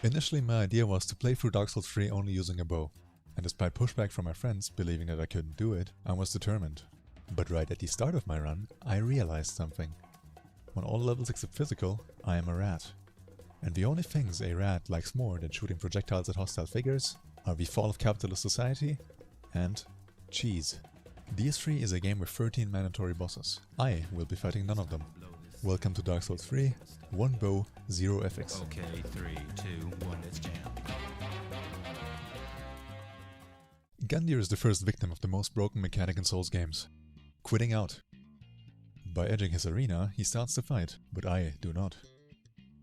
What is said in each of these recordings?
Initially my idea was to play through Dark Souls 3 only using a bow, and despite pushback from my friends believing that I couldn't do it, I was determined. But right at the start of my run, I realized something. On all levels except physical, I am a rat. And the only things a rat likes more than shooting projectiles at hostile figures are the fall of capitalist society and cheese. DS3 is a game with 13 mandatory bosses. I will be fighting none of them. Welcome to Dark Souls 3, 1 bow, 0 FX. Okay, 3, 2, 1, let's jam. Gundyr is the first victim of the most broken mechanic in Souls games. Quitting out. By edging his arena, he starts the fight, but I do not.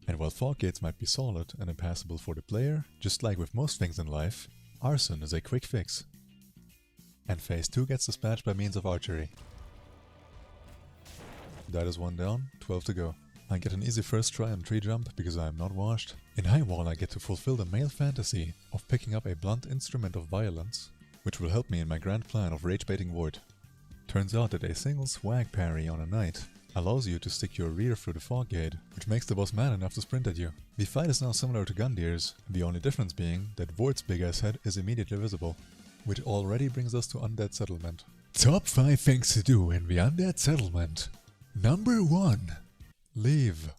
And while fog gates might be solid and impassable for the player, just like with most things in life, arson is a quick fix. And phase 2 gets dispatched by means of archery. That is 1 down, 12 to go. I get an easy first try on tree jump because I am not washed. In High Wall I get to fulfill the male fantasy of picking up a blunt instrument of violence, which will help me in my grand plan of rage-baiting Vordt. Turns out that a single swag parry on a knight allows you to stick your rear through the fog gate, which makes the boss mad enough to sprint at you. The fight is now similar to Gundyr's, the only difference being that Vordt's big ass head is immediately visible, which already brings us to Undead Settlement. Top 5 things to do in the Undead Settlement. Number 1. Leave.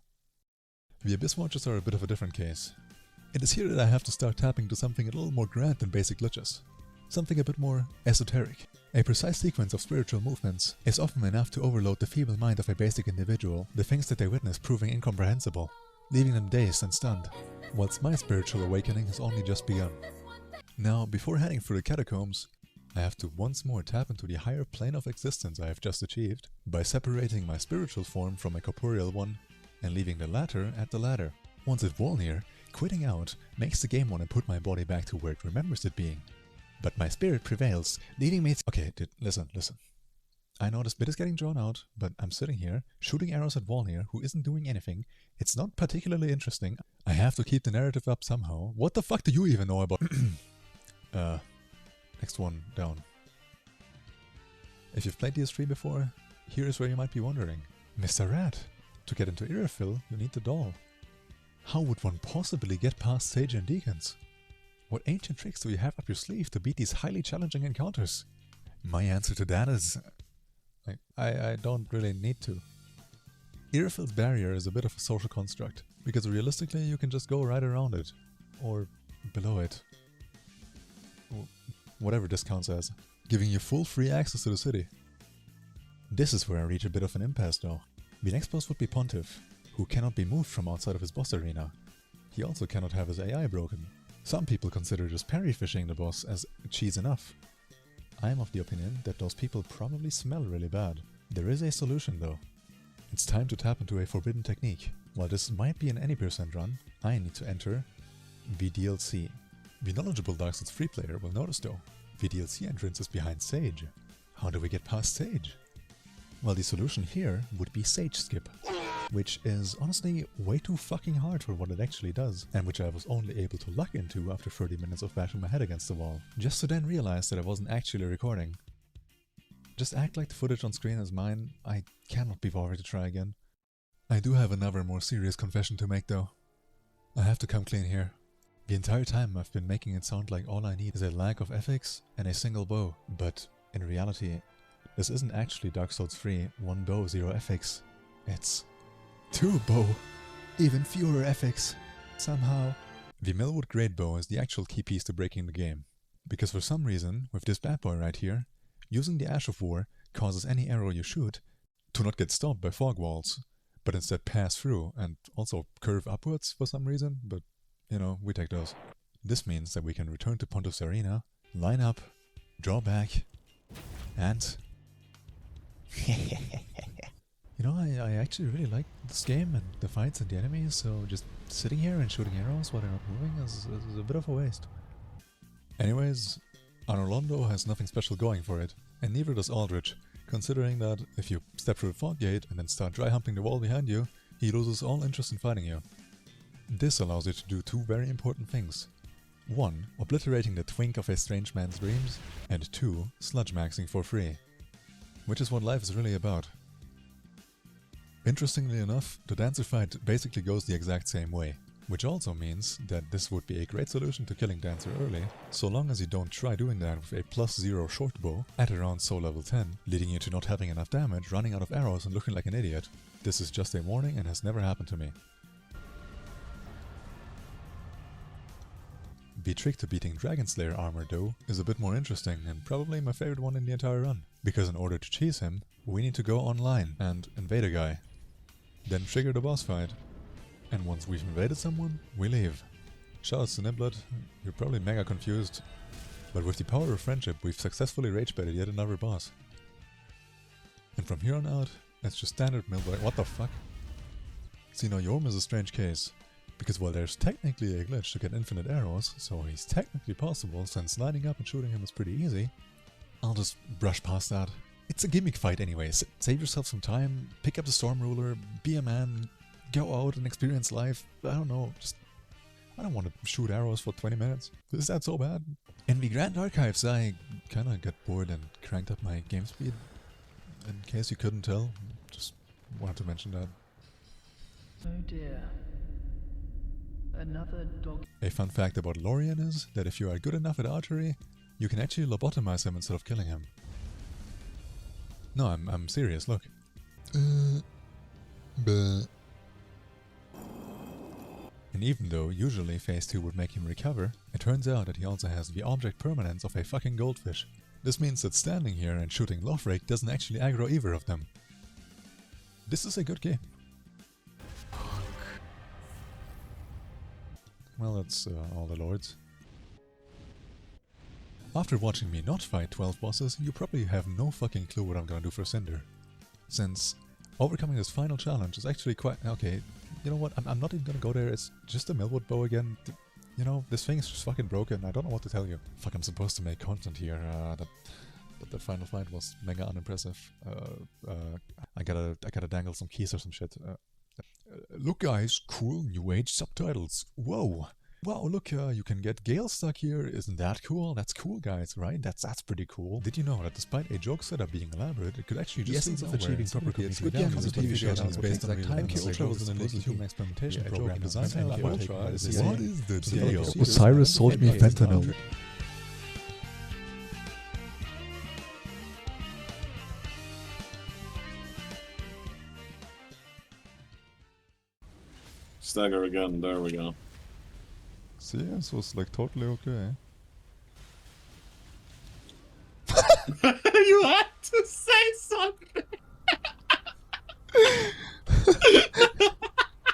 The Abyss Watchers are a bit of a different case. It is here that I have to start tapping to something a little more grand than basic glitches. Something a bit more esoteric. A precise sequence of spiritual movements is often enough to overload the feeble mind of a basic individual, the things that they witness proving incomprehensible, leaving them dazed and stunned, whilst my spiritual awakening has only just begun. Now, before heading through the catacombs, I have to once more tap into the higher plane of existence I have just achieved by separating my spiritual form from a corporeal one and leaving the latter at the ladder. Once at Volnir, quitting out makes the game want to put my body back to where it remembers it being. But my spirit prevails, leading me Okay, dude, listen. I know this bit is getting drawn out, but I'm sitting here, shooting arrows at Volnir, who isn't doing anything. It's not particularly interesting. I have to keep the narrative up somehow. What the fuck do you even know about... Next one down. If you've played DS3 before, here is where you might be wondering. Mr. Rat, to get into Irithyll, you need the doll. How would one possibly get past Sage and Deacons? What ancient tricks do you have up your sleeve to beat these highly challenging encounters? My answer to that is... I don't really need to. Irithyll's barrier is a bit of a social construct, because realistically you can just go right around it. Or below it. Whatever this counts as. Giving you full free access to the city. This is where I reach a bit of an impasse though. The next boss would be Pontiff, who cannot be moved from outside of his boss arena. He also cannot have his AI broken. Some people consider just parry fishing the boss as cheese enough. I am of the opinion that those people probably smell really bad. There is a solution though. It's time to tap into a forbidden technique. While this might be an any percent run, I need to enter the DLC. The knowledgeable Dark Souls 3 player will notice though, the DLC entrance is behind Sage. How do we get past Sage? Well, the solution here would be Sage Skip, which is honestly way too fucking hard for what it actually does, and which I was only able to luck into after 30 minutes of bashing my head against the wall, just to then realize that I wasn't actually recording. Just act like the footage on screen is mine. I cannot be bothered to try again. I do have another more serious confession to make though. I have to come clean here. The entire time I've been making it sound like all I need is a lack of ethics and a single bow, but in reality, this isn't actually Dark Souls 3, 1 bow, 0 ethics. It's 2 bow, even fewer ethics. Somehow. The Millwood Great Bow is the actual key piece to breaking the game, because for some reason, with this bad boy right here, using the Ash of War causes any arrow you shoot to not get stopped by fog walls, but instead pass through and also curve upwards for some reason, but you know, we take those. This means that we can return to Pontiff's Arena, line up, draw back, and... You know, I actually really like this game and the fights and the enemies, so just sitting here and shooting arrows while they're not moving is a bit of a waste. Anyways, Anorlondo has nothing special going for it, and neither does Aldrich, considering that if you step through the fog gate and then start dry humping the wall behind you, he loses all interest in fighting you. This allows you to do 2 very important things. 1. Obliterating the twink of a strange man's dreams, and 2. Sludge maxing for free. Which is what life is really about. Interestingly enough, the dancer fight basically goes the exact same way. Which also means that this would be a great solution to killing Dancer early, so long as you don't try doing that with a +0 short bow at around soul level 10, leading you to not having enough damage, running out of arrows and looking like an idiot. This is just a warning and has never happened to me. The trick to beating Dragonslayer Armor though is a bit more interesting and probably my favorite one in the entire run, because in order to cheese him, we need to go online and invade a guy. Then trigger the boss fight. And once we've invaded someone, we leave. Shoutouts to Niblet, you're probably mega confused, but with the power of friendship we've successfully rage-baited yet another boss. And from here on out, it's just standard millboy. What the fuck? See, now Yhorm is a strange case, because while there's technically a glitch to get infinite arrows, so he's technically possible since lining up and shooting him is pretty easy, I'll just brush past that. It's a gimmick fight anyways. Save yourself some time, pick up the Storm Ruler, be a man, go out and experience life. I don't know, I don't want to shoot arrows for 20 minutes. Is that so bad? In the Grand Archives, I kinda got bored and cranked up my game speed. In case you couldn't tell, just wanted to mention that. Oh dear. Another dog. A fun fact about Lorien is that if you are good enough at archery, you can actually lobotomize him instead of killing him. No, I'm serious, look. And even though usually phase 2 would make him recover, it turns out that he also has the object permanence of a fucking goldfish. This means that standing here and shooting Lothric doesn't actually aggro either of them. This is a good game. Well, that's all the lords. After watching me not fight 12 bosses, you probably have no fucking clue what I'm gonna do for Cinder. Since overcoming this final challenge is actually quite... Okay, you know what, I'm not even gonna go there, it's just a Millwood bow again. You know, this thing is just fucking broken, I don't know what to tell you. Fuck, I'm supposed to make content here, but the final fight was mega unimpressive. I gotta dangle some keys or some shit. Look guys, cool new age subtitles. Whoa! Wow, look, you can get Gale stuck here. Isn't that cool? That's cool, guys, right? That's pretty cool. Did you know that despite a joke setup being elaborate, it could actually just the essence of achieving proper community good games is a TV show that is based on real events. MK Ultra was an illegal human experimentation program designed to help what is the deal? Osiris sold me fentanyl. Stagger again, there we go. See, this was like totally okay. You had to say something!